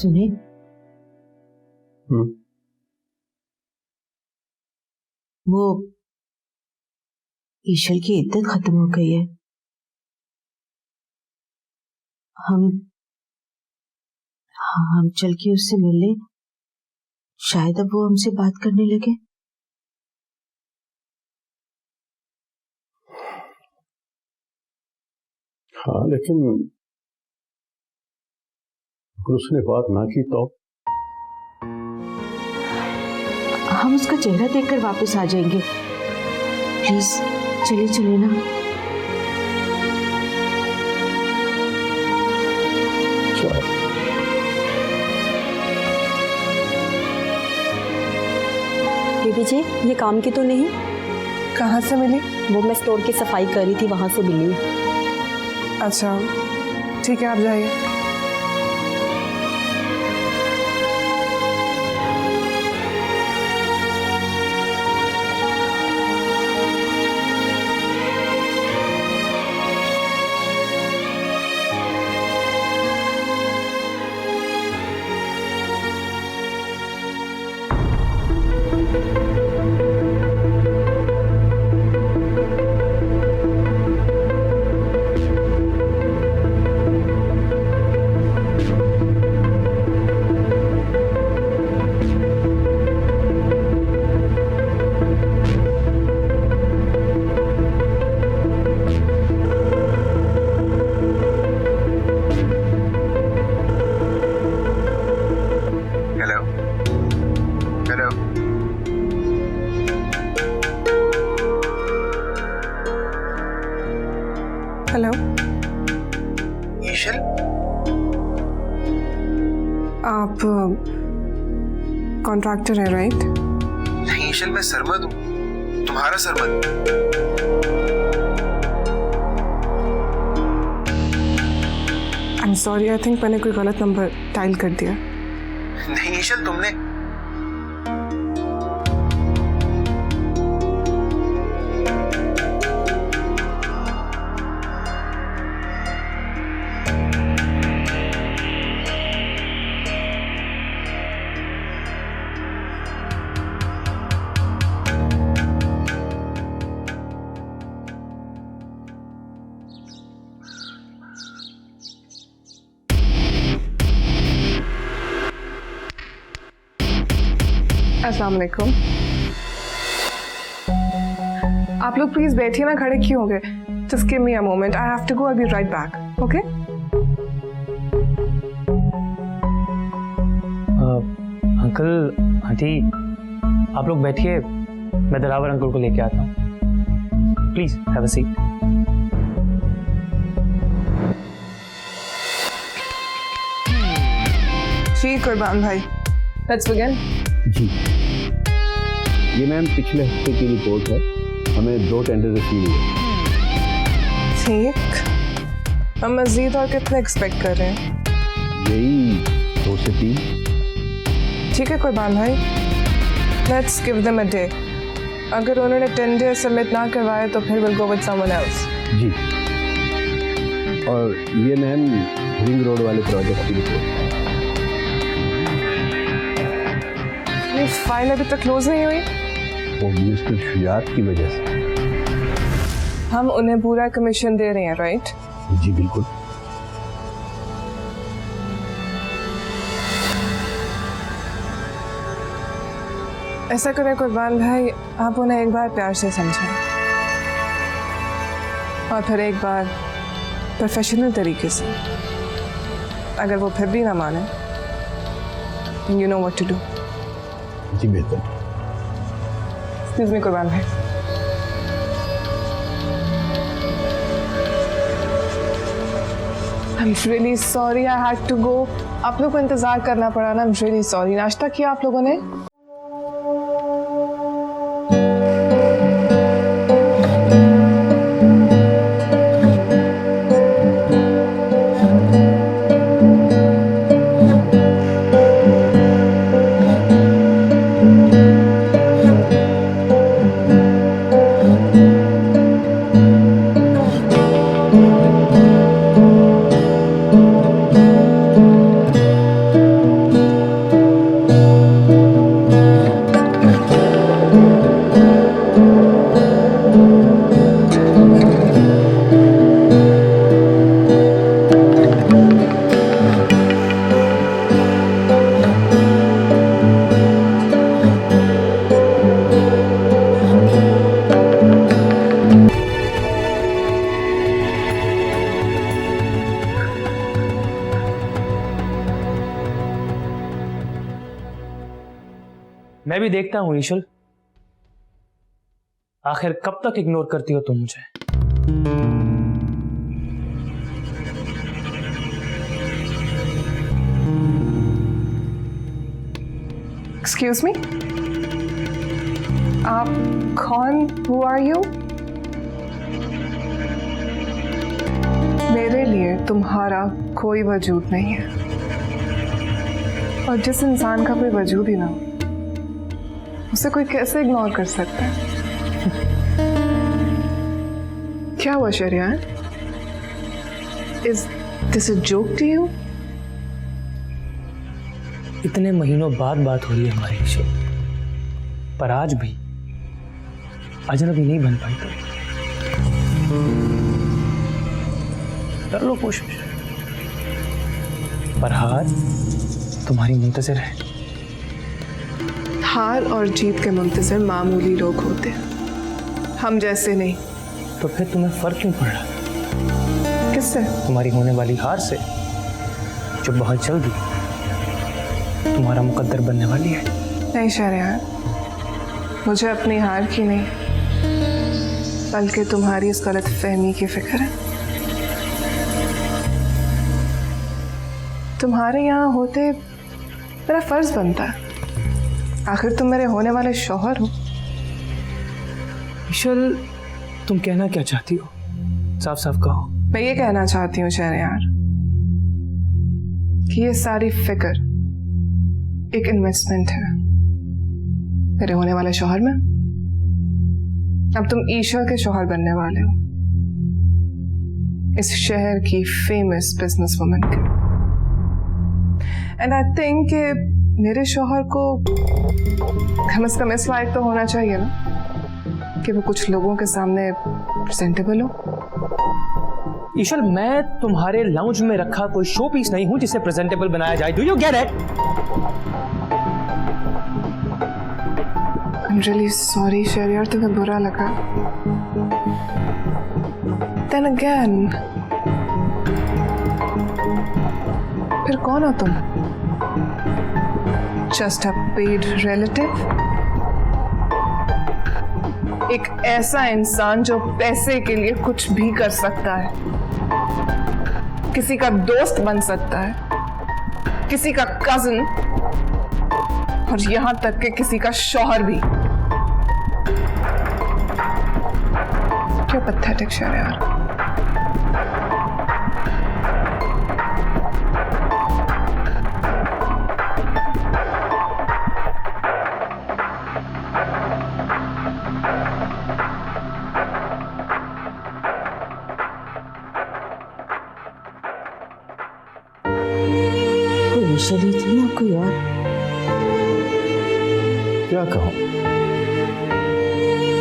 सुने, वो ईशल की इद्दत खत्म हो गई है। हम चल के उससे मिल लें, शायद अब वो हमसे बात करने लगे। हाँ, लेकिन अगर उसने बात ना की तो हम उसका चेहरा देखकर वापस आ जाएंगे। प्लीज चलिए चलिए ना। दीदी जी, ये काम की तो नहीं? कहाँ से मिली? वो मैं स्टोर की सफाई कर रही थी, वहां से मिली। अच्छा ठीक है, आप जाइए। हेलो ईशल, आप कॉन्ट्रैक्टर है राइट? नहीं ईशल, मैं सरमद हूँ, तुम्हारा Sarmad. I am sorry, I think मैंने कोई गलत नंबर डायल कर दिया। नहीं ईशल, तुमने अस्सलाम वालेकुम। आप लोग प्लीज बैठिए ना, खड़े क्यों हो गए? Just give me a moment, I have to go, I will be right back. Okay uncle aunty, आप लोग बैठिए, मैं दिलावर अंकल को लेके आता हूँ। Please have a seat. जी कुर्बान भाई, लेट्स बिगिन। जी, ये मैम पिछले हफ्ते की रिपोर्ट है, हमें 2 टेंडर रिसीव हुए। ठीक, हम मजीद और कितने एक्सपेक्ट कर रहे हैं? यही 2 से 3। ठीक है कुर्बान भाई, let's give them a day. अगर उन्होंने टेंडर सबमिट ना करवाए तो फिर will go with someone else. जी, और ये मैम रिंग रोड वाले प्रोजेक्ट की रिपोर्ट है। ये फाइल अभी तक क्लोज नहीं हुई? वो मिनिस्टर शुजात की वजह से। हम उन्हें पूरा कमीशन दे रहे हैं राइट? जी बिल्कुल। ऐसा करें कुर्बान भाई, आप उन्हें एक बार प्यार से समझें और फिर एक बार प्रोफेशनल तरीके से। अगर वो फिर भी ना माने, you know what to do. जी बेहतर। एक्सक्यूज मी कुर्बान भाई। I'm really sorry I had to go. आप लोग को इंतजार करना पड़ा ना। I'm really sorry। नाश्ता किया आप लोगों ने? मैं भी देखता हूं ईशल, आखिर कब तक इग्नोर करती हो तुम मुझे। एक्सक्यूज मी, आप कौन? Who are you? मेरे लिए तुम्हारा कोई वजूद नहीं है, और जिस इंसान का कोई वजूद ही ना हो, उसे कोई कैसे इग्नोर कर सकता है? क्या हुआ शरियान? Is this a joke to you? इतने महीनों बाद बात हो रही है हमारी ईशल, पर आज भी अजनबी नहीं बन पाई। तो कर लो कोशिश, पर हार तुम्हारी मुंतज़िर है। हार और जीत के मुंतज़िर मामूली लोग होते हैं, हम जैसे नहीं। तो फिर तुम्हें फर्क क्यों पड़ रहा? किससे? तुम्हारी होने वाली हार से, जो बहुत जल्दी तुम्हारा मुकद्दर बनने वाली है। नहीं शरियान, मुझे अपनी हार की नहीं, बल्कि तुम्हारी इस गलत फहमी की फिक्र है। तुम्हारे यहाँ होते मेरा फर्ज बनता है, आखिर तुम मेरे होने वाले शौहर हो। ईशल, तुम कहना क्या चाहती हो? साफ साफ कहो। मैं ये कहना चाहती हूँ शहरयार कि ये सारी फिक्र एक इन्वेस्टमेंट है मेरे होने वाले शौहर में। अब तुम ईशल के शौहर बनने वाले हो, इस शहर की फेमस बिजनेस वुमन के। एंड आई थिंक कि मेरे शौहर को कम से कम इस लायक तो होना चाहिए ना कि वो कुछ लोगों के सामने प्रेजेंटेबल हो। ईशल, मैं तुम्हारे लाउंज में रखा कोई शो पीस नहीं हूं जिसे प्रेजेंटेबल बनाया जाए। Do you get it? I'm really sorry Shahryar, तुम्हें बुरा लगा। Then again, फिर कौन हो तुम? Just a paid relative? एक ऐसा इंसान जो पैसे के लिए कुछ भी कर सकता है, किसी का दोस्त बन सकता है, किसी का कजिन, और यहां तक कि किसी का शौहर भी। क्या पैथेटिक शहरयार। कोई ईशल थी या कोई और? क्या कहूं,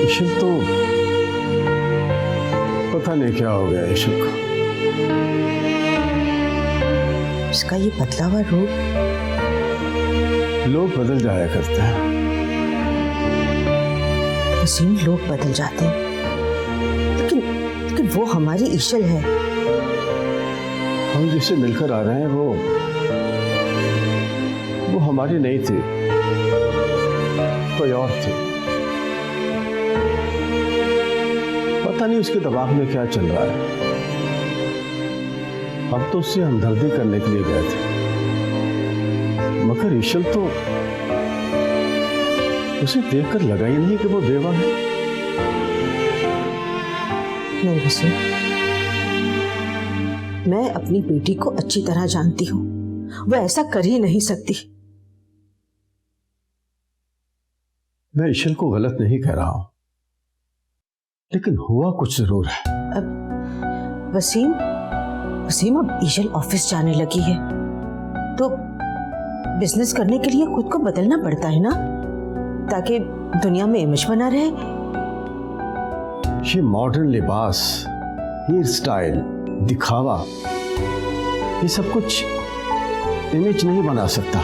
ईशल तो पता नहीं क्या हो गया ईशल को। उसका ये बदला हुआ रूप। लोग बदल जाया करते हैं। वसीम, लोग बदल जाते हैं, लेकिन वो हमारी ईशल है। हम जिससे मिलकर आ रहे हैं वो हमारी नहीं थी, कोई और थी। पता नहीं उसके दिमाग में क्या चल रहा है। अब तो उससे हमदर्दी करने के लिए गए थे, मगर ईशल तो उसे देखकर लगा ही नहीं कि वो बेवा है। नहीं वसीम, मैं अपनी बेटी को अच्छी तरह जानती हूँ, वो ऐसा कर ही नहीं सकती। मैं ईशल को गलत नहीं कह रहा हूं, लेकिन हुआ कुछ जरूर है। अब वसीम, अब ईशल ऑफिस जाने लगी है, तो बिजनेस करने के लिए खुद को बदलना पड़ता है ना, ताकि दुनिया में इमेज बना रहे। ये मॉडर्न लिबास, हेयर स्टाइल, दिखावा, ये सब कुछ इमेज नहीं बना सकता।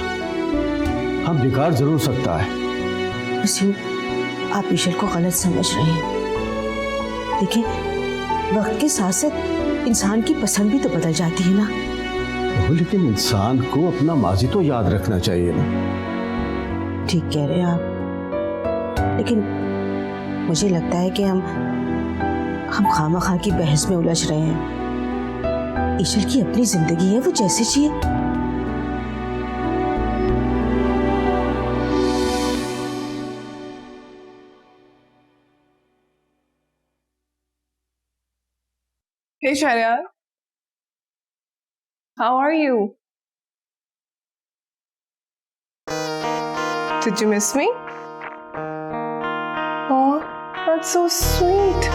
हाँ, बिगाड़ जरूर सकता है। वसीम, आप ईशल को गलत समझ रहे हैं। देखिए, वक्त के साथ साथ इंसान की पसंद भी तो बदल जाती है ना। लेकिन इंसान को अपना माजी तो याद रखना चाहिए ना। ठीक कह रहे हैं आप। लेकिन मुझे लगता है कि हम खामा-खा की बहस में उलझ रहे हैं। ईशल की अपनी जिंदगी है, वो जैसे जिए। Hey Sharyar, how are you? Did you miss me? Oh, that's so sweet.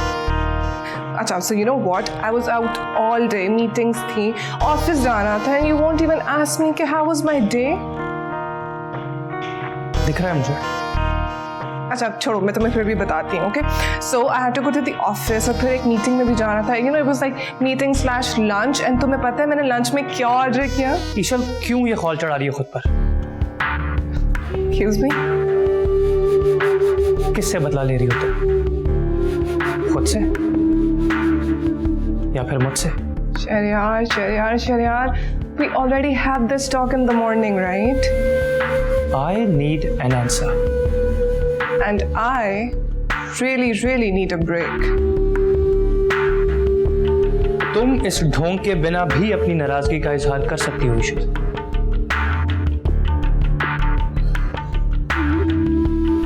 अच्छा, so you know what? I was out all day, meetings थी, office जाना था, and you won't even ask me कि how was my day? दिख रहा है मुझे। अच्छा छोड़ो, मैं तुम्हें फिर भी बताती हूँ, okay? So I had to go to the office और फिर एक मीटिंग में भी जाना था। You know, it was like meeting slash lunch. And तुम्हें पता है मैंने लंच में क्या ऑर्डर किया? ईशल क्यों ये खौल चढ़ा रही है खुद पर? Excuse me? किससे बदला ले रही हो तुम? खुद से या फिर मुझसे? Shahriar, we already had this talk in the morning, right? I need an answer. And I really need a break. तुम इस ढोंग के बिना भी अपनी नाराजगी का इजहार कर सकती हो ईशल।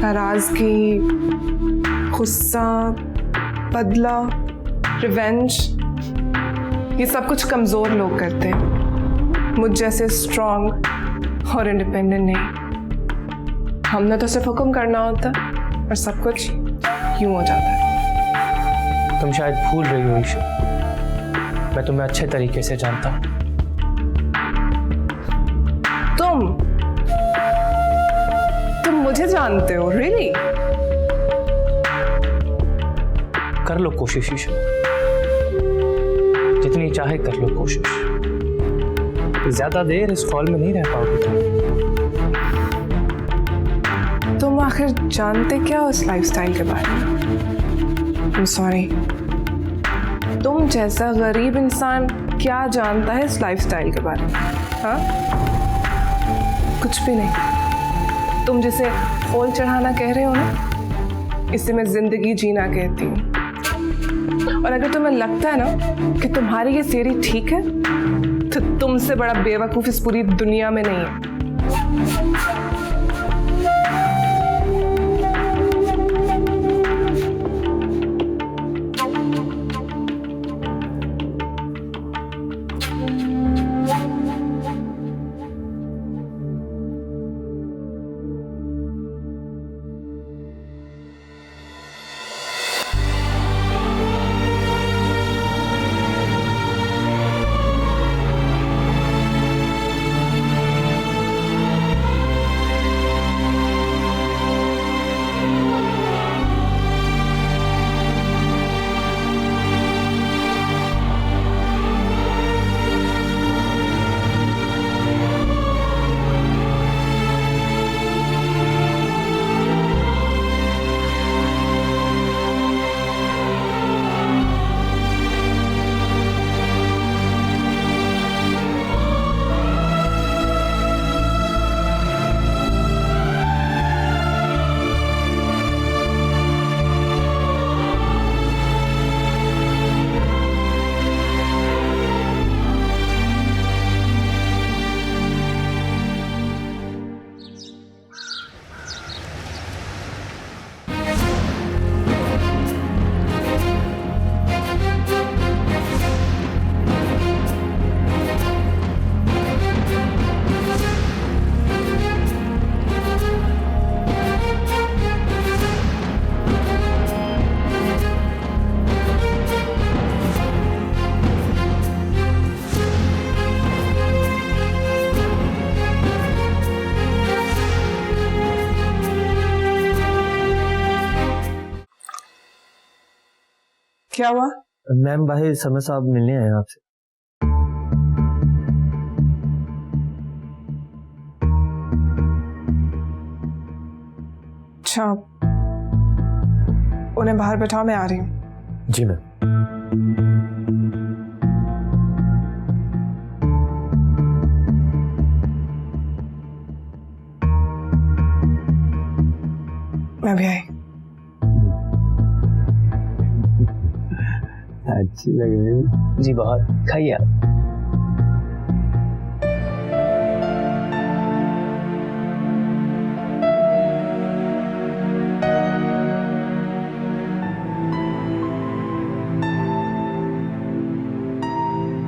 नाराजगी, गुस्सा, बदला, रिवेंज, ये सब कुछ कमजोर लोग करते हैं। मुझ जैसे स्ट्रांग और इंडिपेंडेंट नहीं। हमने तो सिर्फ हुक्म करना होता और सब कुछ यूं हो जाता है। तुम शायद भूल रही हो ईशल, मैं तुम्हें अच्छे तरीके से जानता हूं। तुम मुझे जानते हो? रियली? कर लो कोशिश ईशल, जितनी चाहे कर लो कोशिश। ज्यादा देर इस हॉल में नहीं रह पाओगे तुम आखिर जानते क्या हो इस लाइफस्टाइल के बारे में? I'm sorry, तुम जैसा गरीब इंसान क्या जानता है इस लाइफस्टाइल के बारे में? हाँ, कुछ भी नहीं। तुम जिसे फूल चढ़ाना कह रहे हो ना, इसे मैं जिंदगी जीना कहती हूँ। और अगर तुम्हें लगता है ना कि तुम्हारी ये थियरी ठीक है, तो तुमसे बड़ा बेवकूफ इस पूरी दुनिया में नहीं है। क्या हुआ? मैम भाई समय साहब मिलने आए आपसे। अच्छा, उन्हें बाहर बैठाओ, मैं आ रही हूँ। जी मैम। मैं भी आई। अच्छी लग रही है जी, बहुत खाइए आप।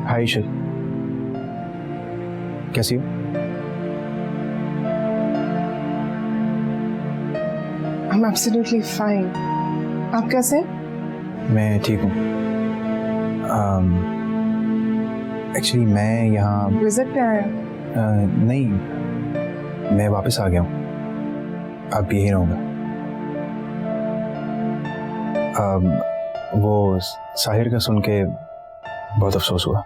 हाय ईशल, कैसी हो? I'm absolutely fine. आप कैसे? मैं ठीक हूँ। एक्चुअली मैं यहाँ विजिट पे आए? नहीं, मैं वापस आ गया हूँ, अब यही रहूँगा। वो साहिर का सुन के बहुत अफसोस हुआ।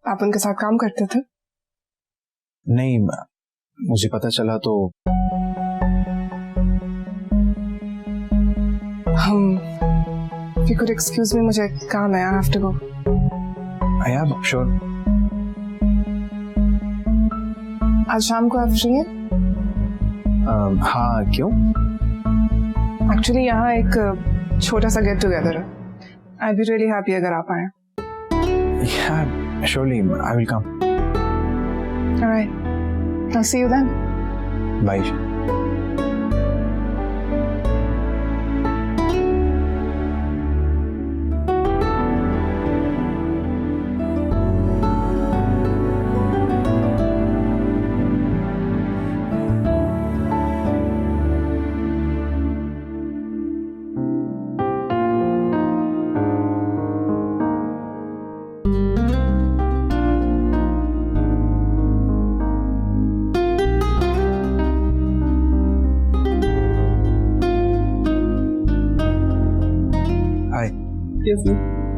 आप उनके साथ काम करते थे? नहीं, मुझे पता चला तो if you could excuse me, मुझे काम है, I have to go. yeah, sure. आज शाम को आप फ्री हैं? हाँ, क्यों? एक्चुअली यहाँ एक छोटा सा गेट टुगेदर है। I'd be really happy अगर आप आए। Yeah, surely, I will come. All right. I'll see you then. Bye.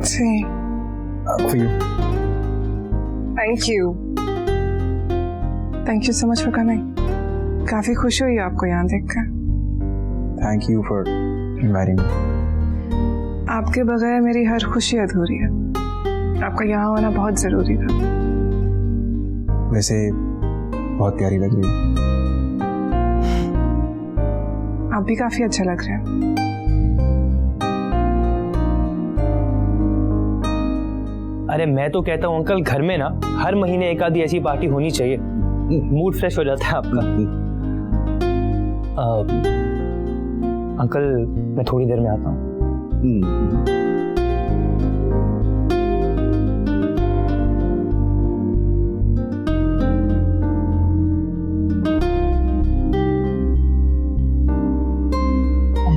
See. For you. Thank you. Thank you so much for coming. काफी खुशी हुई आपको यहाँ देखकर। Thank you for inviting me. आपके बगैर मेरी हर खुशी अधूरी है। आपका यहाँ होना बहुत जरूरी था। वैसे बहुत प्यारी लग रही है। आप भी काफी अच्छा लग रहे हैं। अरे मैं तो कहता हूँ अंकल, घर में ना हर महीने एक आधी ऐसी पार्टी होनी चाहिए, मूड फ्रेश हो जाता है आपका। अंकल मैं थोड़ी देर में आता हूँ।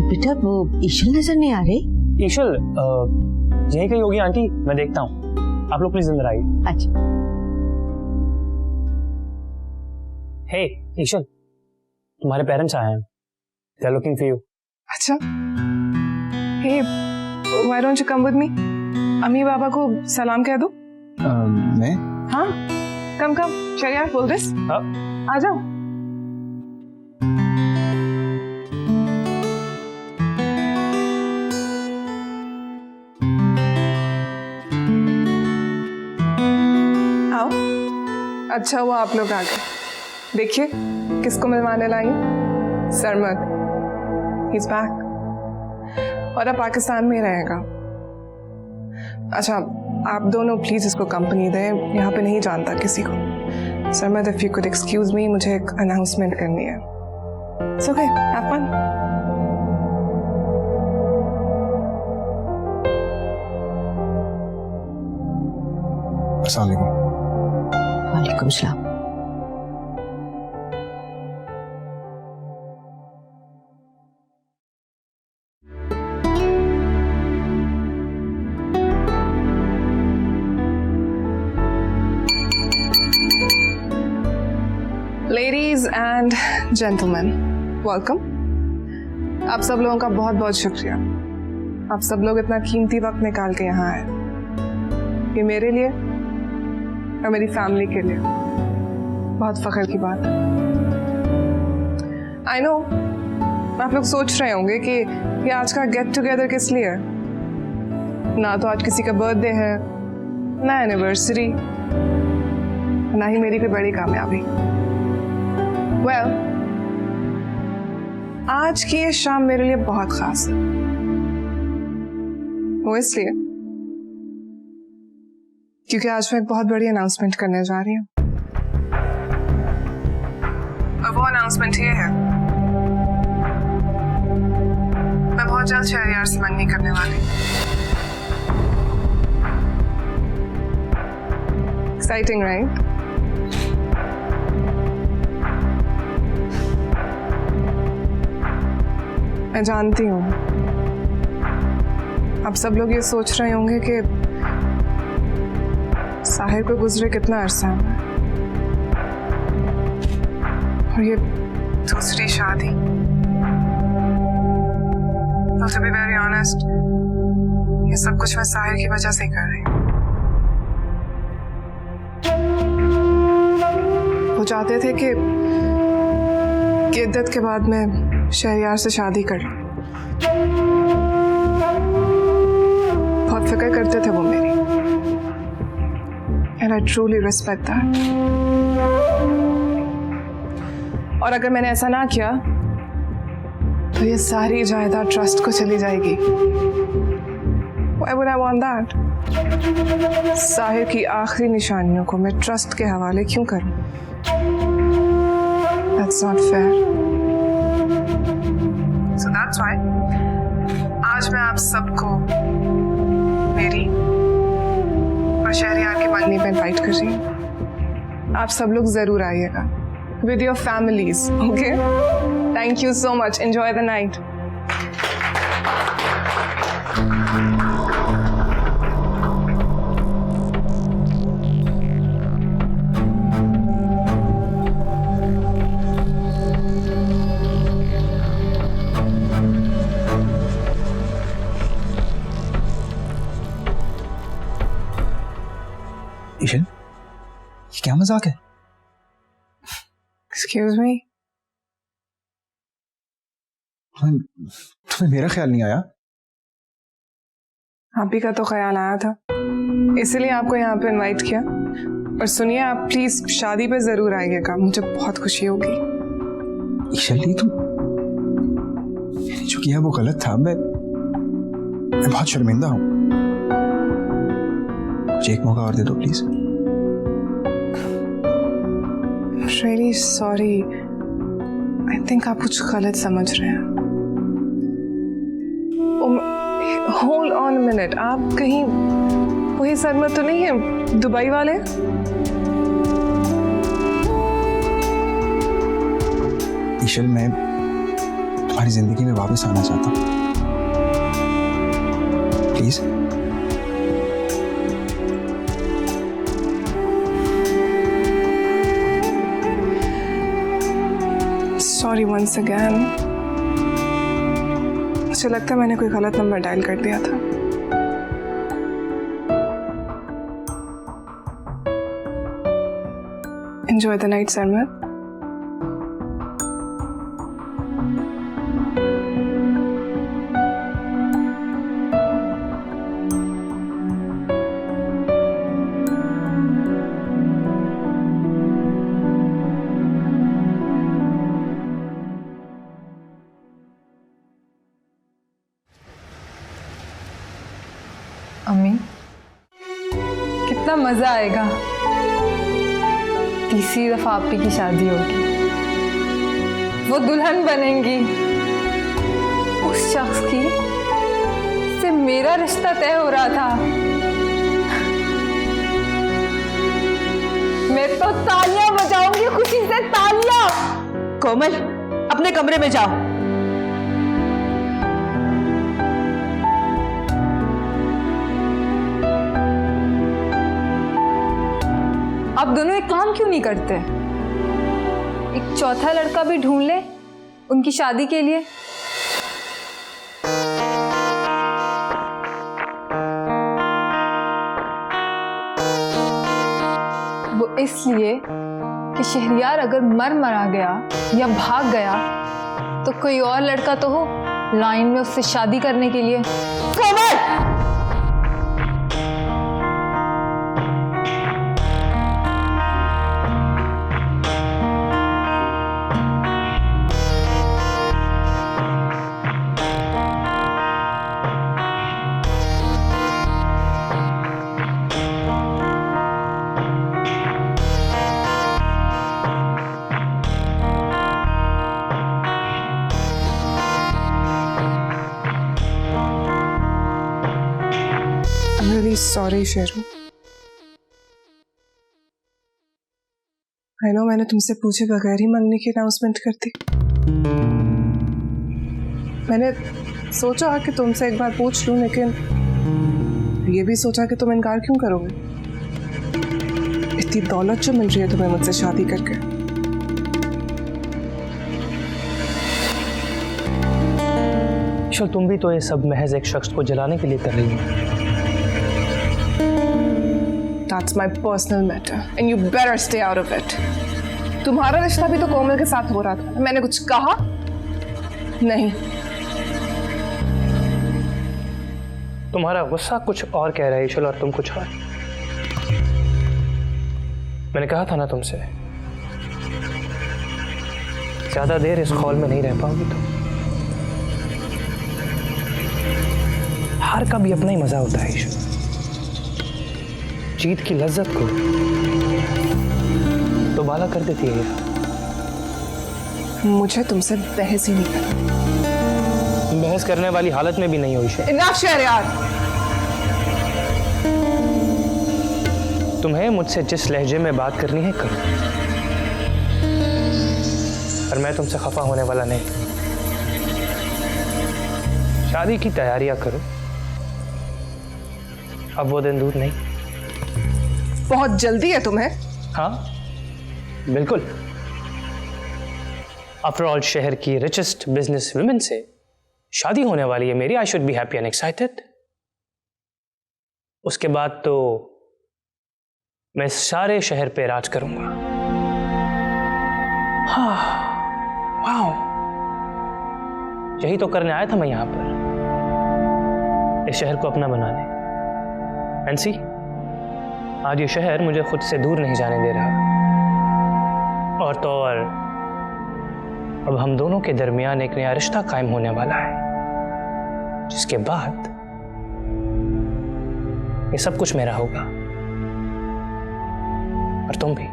बेटा वो ईशल नजर नहीं आ रही? ईशल यही कहीं होगी आंटी, मैं देखता हूँ, आप लोग प्लीज अंदर आइए। अच्छा। हे ईशल, तुम्हारे पेरेंट्स आए हैं, they are looking for you. अच्छा। Hey, why don't you come with me? अम्मी बाबा को सलाम कह दो। मैं? हाँ, कम चल यार, बोल दिस। आ जाओ। आओ। अच्छा हुआ आप लोग आ गए। देखिए किसको मिलवाने लाई हूं, सरमद। He's back। और अब पाकिस्तान में रहेगा। अच्छा आप दोनों प्लीज इसको कंपनी दें, यहाँ पे नहीं जानता किसी को। Sarmad if you could excuse me, मुझे एक अनाउंसमेंट करनी है। It's okay, have fun। अस्सलाम वालेकुम। वालेकुम सलाम। Ladies and gentlemen, welcome। आप सब लोगों का बहुत बहुत शुक्रिया। आप सब लोग इतना कीमती वक्त निकाल के यहाँ आए, ये मेरे लिए और मेरी फैमिली के लिए बहुत फख्र की बात है। आई नो आप लोग सोच रहे होंगे कि ये आज का गेट टुगेदर किस लिए है। ना तो आज किसी का बर्थडे है, ना एनिवर्सरी, ना ही मेरी कोई बड़ी कामयाबी। आज की ये शाम मेरे लिए बहुत खास है। वो इसलिए क्योंकि आज मैं एक बहुत बड़ी अनाउंसमेंट करने जा रही हूँ। और वो अनाउंसमेंट ये है, मैं बहुत जल्द शहरयार से मंगनी करने वाली हूँ। Exciting right? मैं जानती हूँ अब सब लोग ये सोच रहे होंगे कि साहिर को गुजरे कितना अरसा है और ये दूसरी शादी। To be very honest, ये सब कुछ मैं साहिर की वजह से ही कर रही हूँ। वो चाहते थे कि इद्दत के बाद मैं शहरयार से शादी कर लूं। बहुत फिक्र करते थे वो मेरी, and I truly respect that. और अगर मैंने ऐसा ना किया तो ये सारी जायदाद ट्रस्ट को चली जाएगी। Why would I want that? Sahir की आखिरी निशानियों को मैं ट्रस्ट के हवाले क्यों करूं? That's not fair. So that's why आज मैं आप सबको मेरी और शहरयार की मंगनी पे इनवाइट कर रही हूँ। आप सब लोग जरूर आइएगा with your families, okay? Thank you so much. Enjoy the night. ईशल, ये क्या मजाक है? Excuse me? तुम्हें मेरा ख्याल नहीं आया? आप ही का तो ख्याल आया था, इसलिए आपको यहाँ पे इनवाइट किया। और सुनिए, आप प्लीज शादी पे जरूर आइएगा, मुझे बहुत खुशी होगी। ईशल, मैंने जो किया वो गलत था। मैं बहुत शर्मिंदा हूँ। मुझे एक मौका और दे दो please. Really sorry. I think आप कुछ गलत समझ रहे हैं। Hold on a minute. आप कहीं वही सरमत तो नहीं है दुबई वाले? ईशल, मैं तुम्हारी जिंदगी में वापस आना चाहता हूँ, प्लीज। Sorry once again. मुझे लगता है मैंने कोई गलत नंबर डायल कर दिया था। Enjoy the night, Sarmat. अम्मी, कितना मजा आएगा। तीसरी दफा आपी की शादी होगी, वो दुल्हन बनेंगी उस शख्स की से मेरा रिश्ता तय हो रहा था। मैं तो तालियां बजाऊंगी खुशी से, तालियां। कोमल, अपने कमरे में जाओ। आप दोनों एक काम क्यों नहीं करते? एक चौथा लड़का भी ढूंढ ले उनकी शादी के लिए। वो इसलिए कि शहरयार अगर मरा गया या भाग गया तो कोई और लड़का तो हो लाइन में उससे शादी करने के लिए। Komal! Really sorry Sheru. I know मैंने तुमसे पूछे बगैर ही मंगनी की अनाउंसमेंट कर दी। मैंने सोचा कि तुमसे एक बार पूछ लूं, लेकिन ये भी सोचा कि तुम इनकार क्यों करोगे। इतनी दौलत जो मिल रही है तुम्हें मुझसे शादी करके। ईशल, तुम भी तो ये सब महज एक शख्स को जलाने के लिए कर रही हो। That's my personal matter and you better stay out of it. तुम्हारा रिश्ता भी तो कोमल के साथ हो रहा था, मैंने कुछ कहा नहीं। तुम्हारा गुस्सा कुछ और कह रहा है ईशल और तुम कुछ और। मैंने कहा था ना तुमसे, ज्यादा देर इस खौल में नहीं रह पाओगी तुम। हार का भी अपना ही मजा होता है ईशल। जीत की लज्जत को तो बाला कर देती है यार। मुझे तुमसे बहस ही नहीं करनी। बहस करने वाली हालत में भी नहीं हुई ईशल। इनफ शहरयार। तुम्हें मुझसे जिस लहजे में बात करनी है करो, पर मैं तुमसे खफा होने वाला नहीं। शादी की तैयारियां करो, अब वो दिन दूर नहीं। बहुत जल्दी है तुम्हें। हाँ बिल्कुल। आफ्टर ऑल शहर की रिचेस्ट बिजनेस वुमेन से शादी होने वाली है मेरी। I should be happy and excited. उसके बाद तो मैं सारे शहर पे राज करूंगा। हाँ वाओ, यही तो करने आया था मैं यहां पर, इस शहर को अपना बनाने। एंड सी, आज ये शहर मुझे खुद से दूर नहीं जाने दे रहा। और तो और अब हम दोनों के दरमियान एक नया रिश्ता कायम होने वाला है, जिसके बाद ये सब कुछ मेरा होगा। और तुम भी।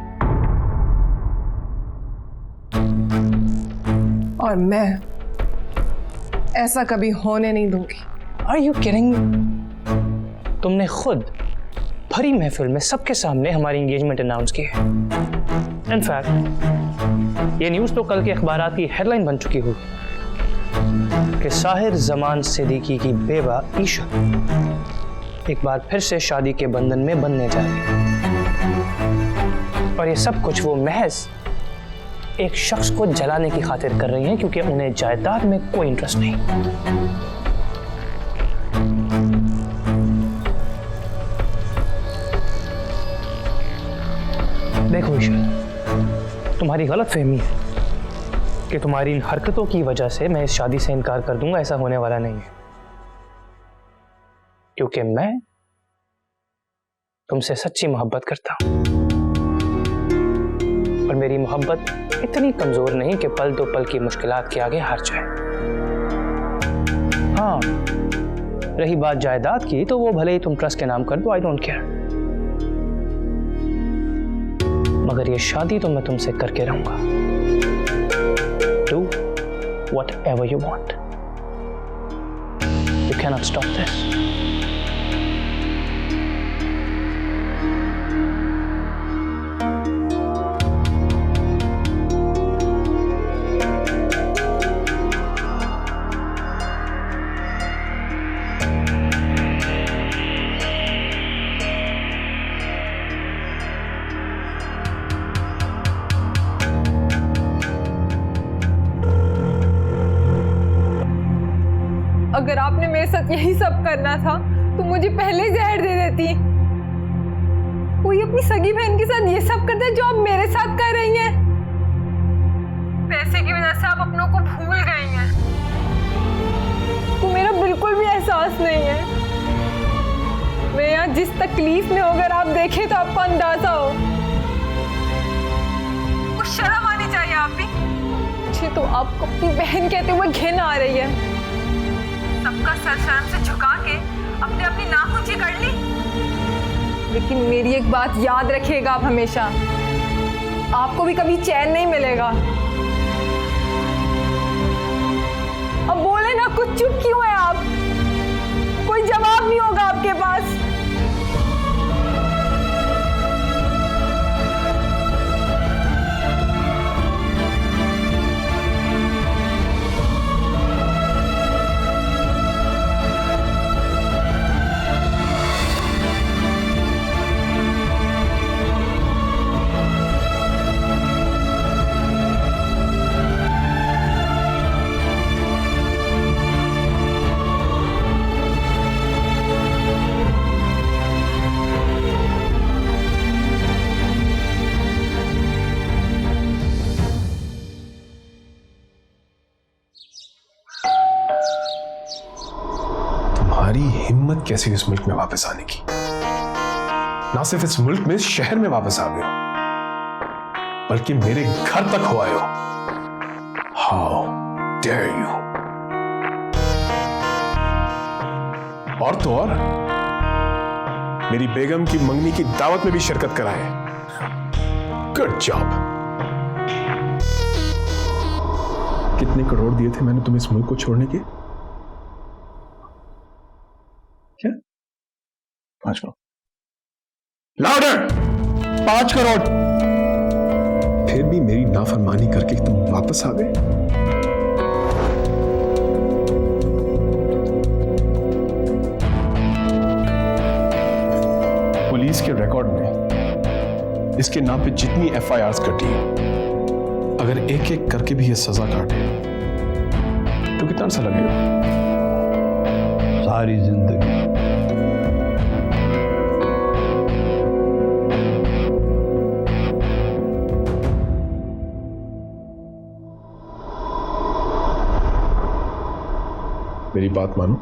और मैं ऐसा कभी होने नहीं दूंगी। Are you kidding? तुमने खुद भरी महफिल में सबके सामने हमारी एंगेजमेंट अनाउंस की है। इनफैक्ट ये न्यूज़ तो कल के अखबारात की हेडलाइन बन चुकी होगी कि साहिर जमान सिद्दीकी की बेवा ईशा एक बार फिर से शादी के बंधन में बंधने जा रही है। और ये सब कुछ वो महज एक शख्स को जलाने की खातिर कर रही हैं, क्योंकि उन्हें जायदाद में कोई इंटरेस्ट नहीं। देखो ईशा, तुम्हारी गलतफहमी है कि तुम्हारी इन हरकतों की वजह से मैं इस शादी से इनकार कर दूंगा। ऐसा होने वाला नहीं है, क्योंकि मैं तुमसे सच्ची मोहब्बत करता हूं। और मेरी मोहब्बत इतनी कमजोर नहीं कि पल दो पल की मुश्किलात के आगे हार जाए। हाँ, रही बात जायदाद की, तो वो भले ही तुम ट्रस्ट के नाम कर दो, आई डोंट केयर। मगर ये शादी तो मैं तुमसे करके रहूंगा। Do whatever you want. You cannot stop this. अगर आपने मेरे साथ यही सब करना था तो मुझे पहले ही जहर दे देती। कोई अपनी सगी बहन के साथ ये सब करता है जो आप मेरे साथ कर रही हैं। पैसे की वजह से आप अपनों को भूल गई हैं। तो मेरा बिल्कुल भी एहसास नहीं है। मैं यहाँ जिस तकलीफ में होकर आप देखें तो आपको अंदाजा हो। कुछ शर्म आनी चाहिए आप भी। मुझे तो आपको अपनी बहन कहते हुए घिन आ रही है। सबका सर शर्म से झुका के अपने अपनी नाक ऊंची कर ली। लेकिन मेरी एक बात याद रखिएगा आप हमेशा, आपको भी कभी चैन नहीं मिलेगा। अब बोले ना, कुछ चुप क्यों है आप? कोई जवाब नहीं होगा आपके पास। तुम्हारी हिम्मत कैसी इस मुल्क में वापस आने की? ना सिर्फ इस मुल्क में, इस शहर में वापस आ गए हो, बल्कि मेरे घर तक हो आए हो। How dare you! और तो और मेरी बेगम की मंगनी की दावत में भी शिरकत कराए। Good job. कितने करोड़ दिए थे मैंने तुम्हें इस मुल्क को छोड़ने के? क्या? 5 करोड़। लाउडर! 5 करोड़। फिर भी मेरी नाफरमानी करके तुम वापस आ गए। पुलिस के रिकॉर्ड में इसके नाम पे जितनी FIRs कटी है, अगर एक एक करके भी ये सजा काटे तो कितना अर्सा लगेगा? सारी जिंदगी। मेरी बात मानो,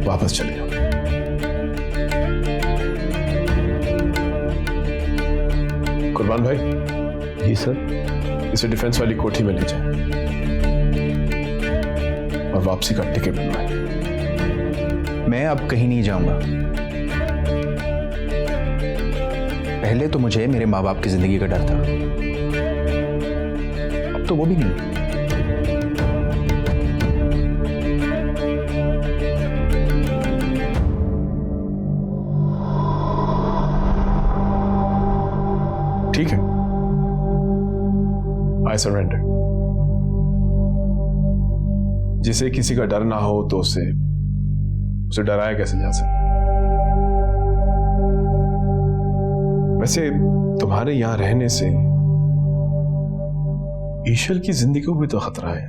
वापस चले जाओ। कुर्बान भाई। जी सर। इसे डिफेंस वाली कोठी में ले जाए और वापसी का टिकट बनवाए। मैं अब कहीं नहीं जाऊंगा। पहले तो मुझे मेरे माँ बाप की जिंदगी का डर था, अब तो वो भी नहीं। ठीक है, आई सरेंडर। जिसे किसी का डर ना हो तो उसे डराया कैसे जा सकता? वैसे तुम्हारे यहां रहने से ईश्वर की जिंदगी को भी तो खतरा है,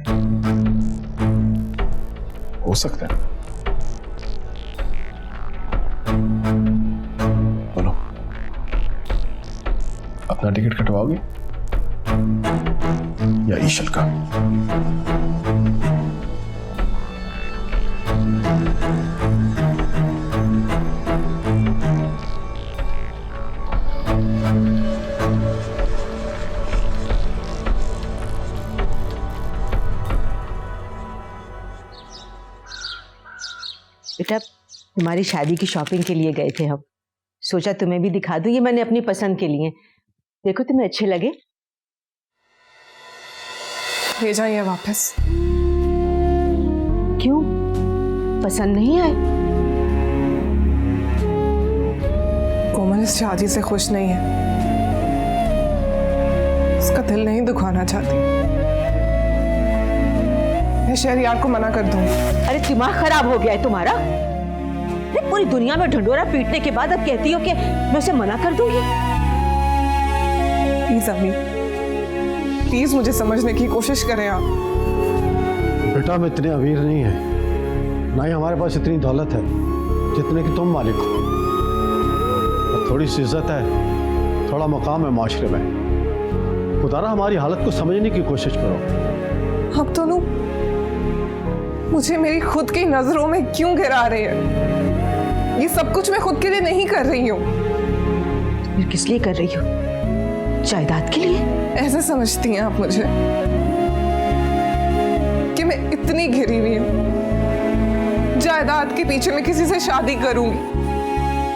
हो सकता है। बोलो, अपना टिकट कटवाओगे या ईश्वर का? बेटा, तुम्हारी शादी की शॉपिंग के लिए गए थे हम, सोचा तुम्हें भी दिखा दूं। ये मैंने अपनी पसंद के लिए, देखो तुम्हें अच्छे लगे। ले जाइए वापस। क्यों, पसंद नहीं आए? कोमल इस शादी से खुश नहीं है, उसका दिल नहीं दुखाना चाहती। मैं शहरयार को मना कर दूंगी। अरे दिमाग खराब हो गया है तुम्हारा? अरे पूरी दुनिया में ढंढोरा पीटने के बाद अब कहती हो कि मैं उसे मना कर दूंगी? प्लीज अम्मी, प्लीज मुझे समझने की कोशिश करें आप। बेटा, हम इतने अमीर नहीं हैं, ना ही हमारे पास इतनी दौलत है जितने कि तुम मालिक हो। और थोड़ी सी इज्जत है, थोड़ा मुकाम है माशरे में। खुदा ना हमारी हालत को समझने की कोशिश करो। अब दोनों मुझे मेरी खुद की नजरों में क्यों गिरा रहे हैं? ये सब कुछ मैं खुद के लिए नहीं कर रही हूँ। फिर किस लिए कर रही हो? जायदाद के लिए? ऐसे समझती हैं आप मुझे कि मैं इतनी घिरी हुई हूँ? जायदाद के पीछे मैं किसी से शादी करूंगी,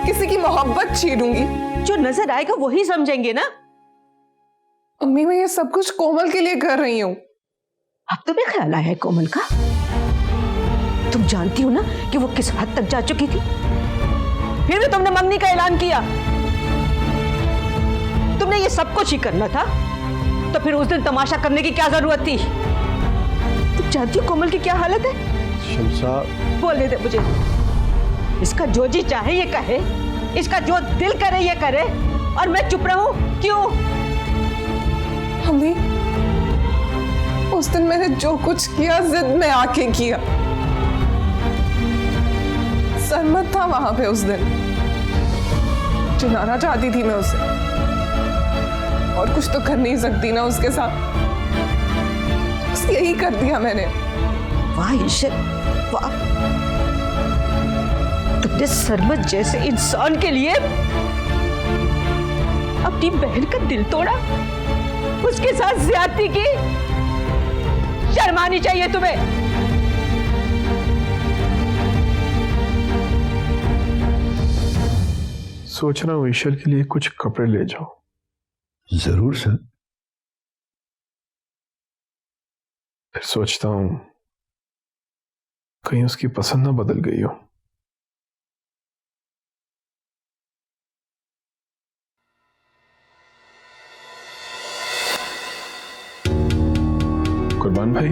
किसी की मोहब्बत छीनूंगी? जो नजर आएगा वही समझेंगे ना। अम्मी, मैं ये सब कुछ कोमल के लिए कर रही हूँ। अब तुम्हें ख्याल आया है कोमल का? तुम जानती हो ना कि वो किस हद तक जा चुकी थी, फिर भी तुमने मंगनी का ऐलान किया। तुमने ये सब कुछ ही करना था, तो फिर उस दिन तमाशा करने की क्या जरूरत थी? तुम जानती हो कोमल की क्या हालत है? शमसा, बोलने दे मुझे। इसका जो जी चाहे ये कहे, इसका जो दिल करे ये करे, और मैं चुप रहूं? क्यों? अम्मी, उस दिन मैंने जो कुछ किया जिद में आके किया। सरमत था वहां पे उस दिन, चुनाना चाहती थी मैं उसे, और कुछ तो कर नहीं सकती ना उसके साथ। बस यही कर दिया मैंने। वाह ईशर वाह, तुमने सरमत जैसे इंसान के लिए अपनी बहन का दिल तोड़ा, उसके साथ ज्यादती की। शर्म आनी चाहिए तुम्हें। सोच रहा हूँ ईशर के लिए कुछ कपड़े ले जाओ। जरूर सर। फिर सोचता हूँ कहीं उसकी पसंद ना बदल गई हो। कुर्बान भाई,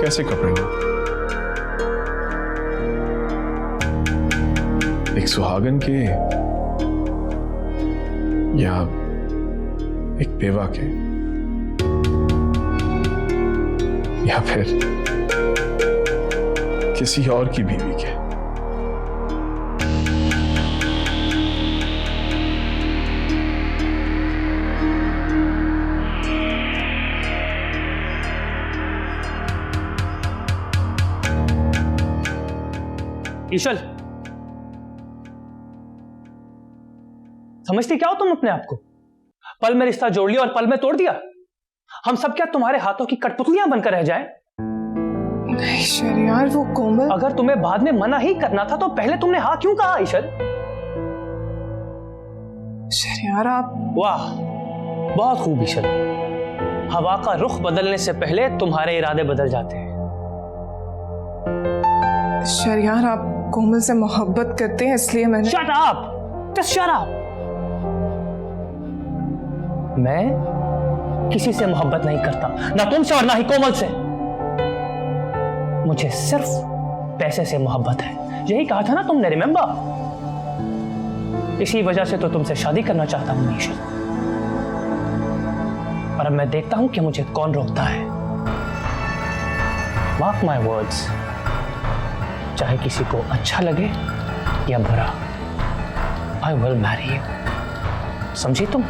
कैसे कपड़े हो? एक सुहागन के या एक बेवा के या फिर किसी और की बीवी के? ईशल, समझती क्या हो तुम अपने आप को? पल में रिश्ता जोड़ लिया और पल में तोड़ दिया। हम सब क्या तुम्हारे हाथों की कठपुतलियां बनकर रह जाएं? नहीं शहरयार, वो कोमल। अगर तुम्हें बाद में मना ही करना था तो पहले तुमने हाँ क्यों कहा ईशल? शहरयार आप। वाह, बहुत खूब ईशल। हवा का रुख बदलने से पहले तुम्हारे इरादे बदल जाते हैं। शहरयार, आप कोमल से मोहब्बत करते हैं इसलिए मैंने। Shut up! Just shut up! मैं किसी से मोहब्बत नहीं करता, ना तुमसे और ना ही कोमल से। मुझे सिर्फ पैसे से मोहब्बत है। यही कहा था ना तुमने, रिमेंबर? इसी वजह से तो तुमसे शादी करना चाहता हूं ईशल। और अब मैं देखता हूं कि मुझे कौन रोकता है। Mark my words, चाहे किसी को अच्छा लगे या बुरा, I will marry you. समझी तुम?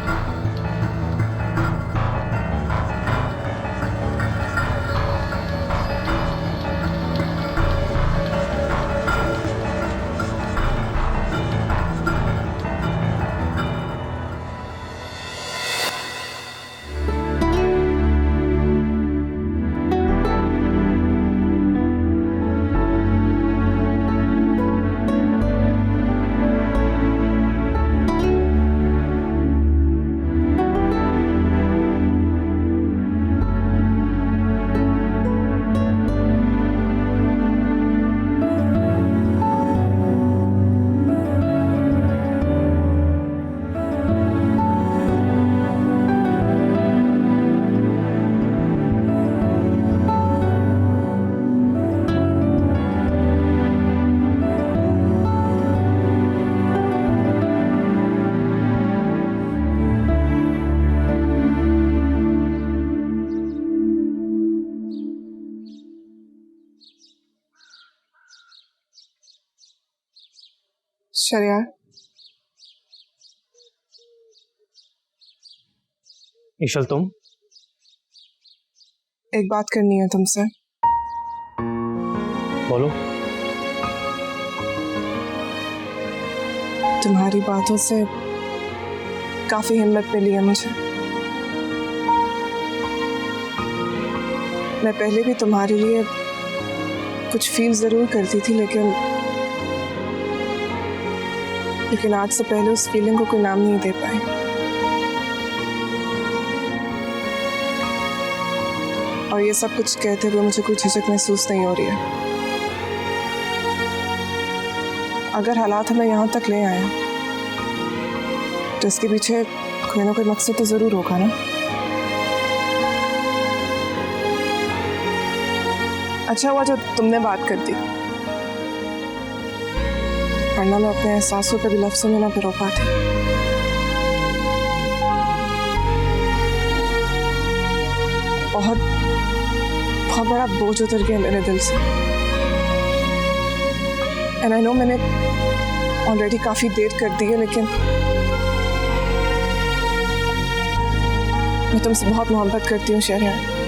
शहरयार, ईशल, तुम? एक बात करनी है तुमसे। बोलो। तुम्हारी बातों से काफी हिम्मत मिली है मुझे। मैं पहले भी तुम्हारे लिए कुछ फील जरूर करती थी, लेकिन आज से पहले उस फीलिंग को कोई नाम नहीं दे पाई। और ये सब कुछ कहते हुए मुझे कोई झिझक महसूस नहीं हो रही है। अगर हालात हमें यहाँ तक ले आए तो इसके पीछे कोई ना कोई मकसद तो जरूर होगा ना। अच्छा हुआ जो तुमने बात कर दी, वरना मैं अपने एहसासों पर भी लफ्ज़ों में ना पिरो पाती। बहुत बहुत बड़ा बोझ उतर गया मेरे दिल से। एंड आई नो मैंने ऑलरेडी काफी देर कर दी है, लेकिन मैं तुमसे बहुत मोहब्बत करती हूँ शहरयार।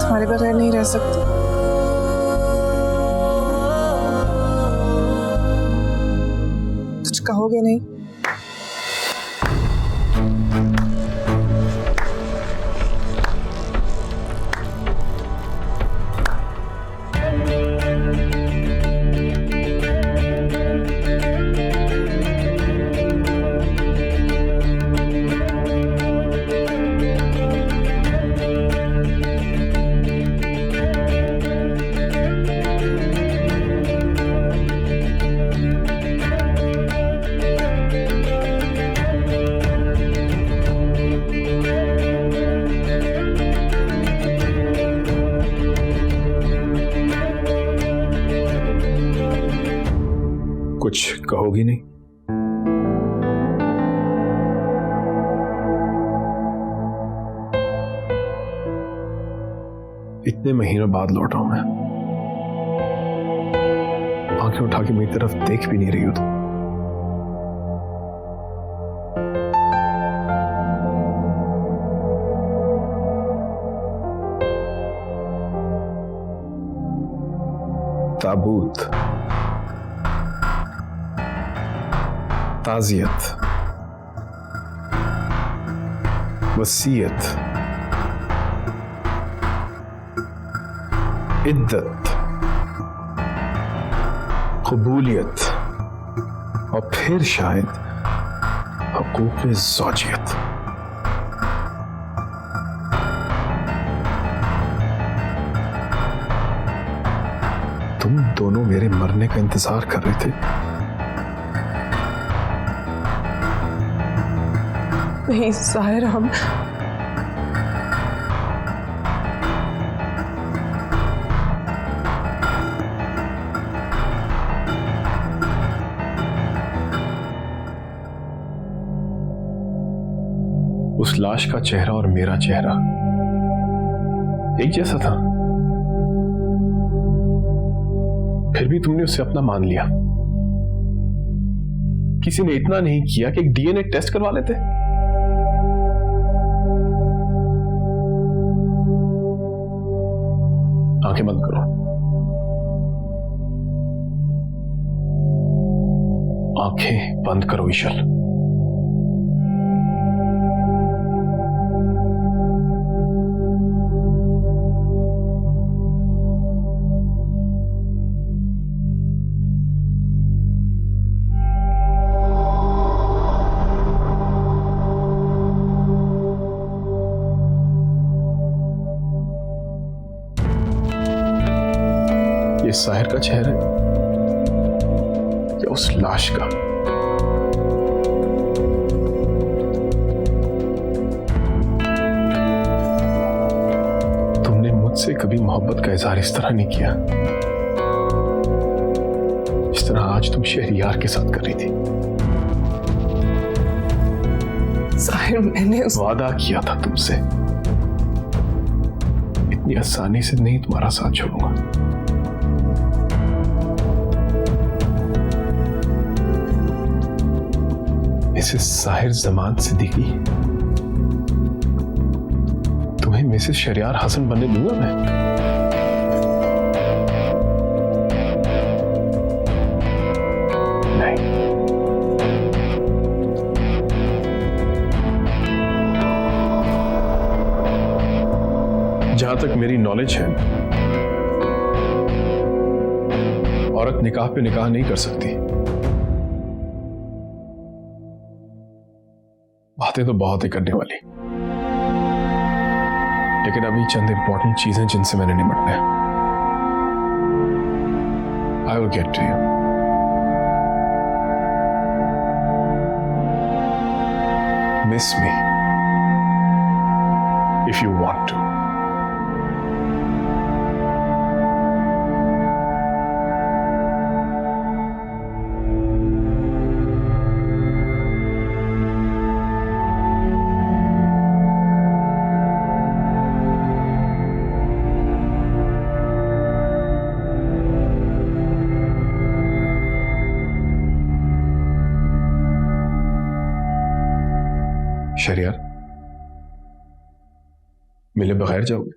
तुम्हारे बगैर नहीं रह सकती। कुछ कहोगे नहीं? कुछ कहोगी नहीं? इतने महीनों बाद लौटा हूं मैं, आंखें उठा के मेरी तरफ देख भी नहीं रही हो तुम। ताबूत, ताज़ियत, वसीयत, इद्दत, कबूलियत और फिर शायद हकूक़-ए-ज़ौजियत। तुम दोनों मेरे मरने का इंतजार कर रहे थे। नहीं ज़ाहिर, हम उस लाश का चेहरा और मेरा चेहरा एक जैसा था, फिर भी तुमने उसे अपना मान लिया। किसी ने इतना नहीं किया कि एक डीएनए टेस्ट करवा लेते। आंखें बंद करो, आंखें बंद करो ईशल। ये साहिर का चेहरा है या उस लाश का? तुमने मुझसे कभी मोहब्बत का इजहार इस तरह नहीं किया जिस तरह आज तुम शहरियार के साथ कर रही थी। ज़ाहिर, मैंने वादा किया था तुमसे, इतनी आसानी से नहीं तुम्हारा साथ छोड़ूंगा। मिसेस साहिर जमान सिद्दीकी, तुम्हें मिसेस शहरियार हसन बनने दूंगा मैं? नहीं। जहां तक मेरी नॉलेज है, औरत निकाह पे निकाह नहीं कर सकती। बातें तो बहुत ही करने वाली, लेकिन अभी चंद इंपॉर्टेंट चीजें जिनसे मैंने निपटना है। I will get to you. Miss me if you want to. Shahryar, मिले बगैर जाओगे?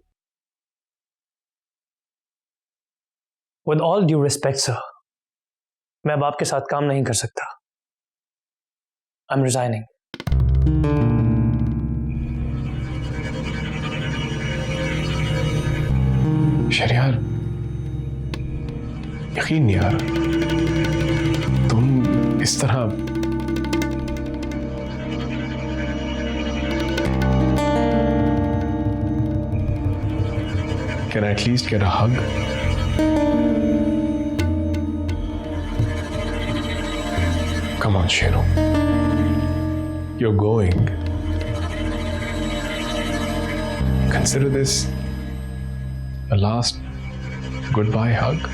With all due respect sir, मैं अब आपके साथ काम नहीं कर सकता। I am resigning. शहरयार, यकीन नहीं आ रहा तुम इस तरह। Can I at least get a hug? Come on, Sheru. You're going. Consider this a last goodbye hug.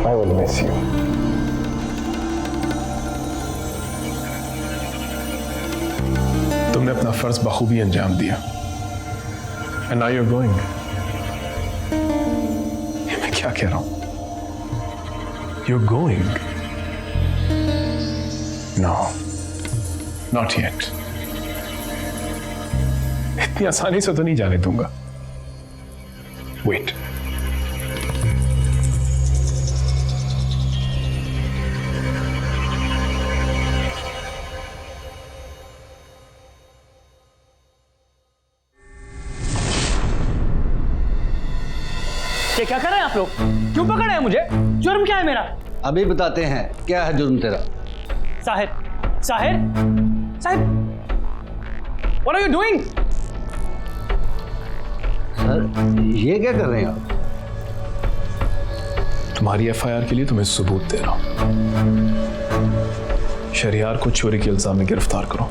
I will miss you. तुमने अपना फर्ज बखूबी अंजाम दिया। And now you're going. ये मैं क्या कह रहा हूं? You're going. No, not yet. इतनी आसानी से तो नहीं जाने दूंगा। Wait. ये क्या कर रहे हैं आप लोग? क्यों पकड़े हैं मुझे? जुर्म क्या है मेरा? अभी बताते हैं क्या है जुर्म तेरा। Sahir, Sahir, Sahir, what are you doing? Sir ये क्या कर रहे हैं आप? तुम्हारी एफआईआर के लिए तुम्हें सबूत दे रहा हूं। शहरयार को चोरी के इल्जाम में गिरफ्तार करो।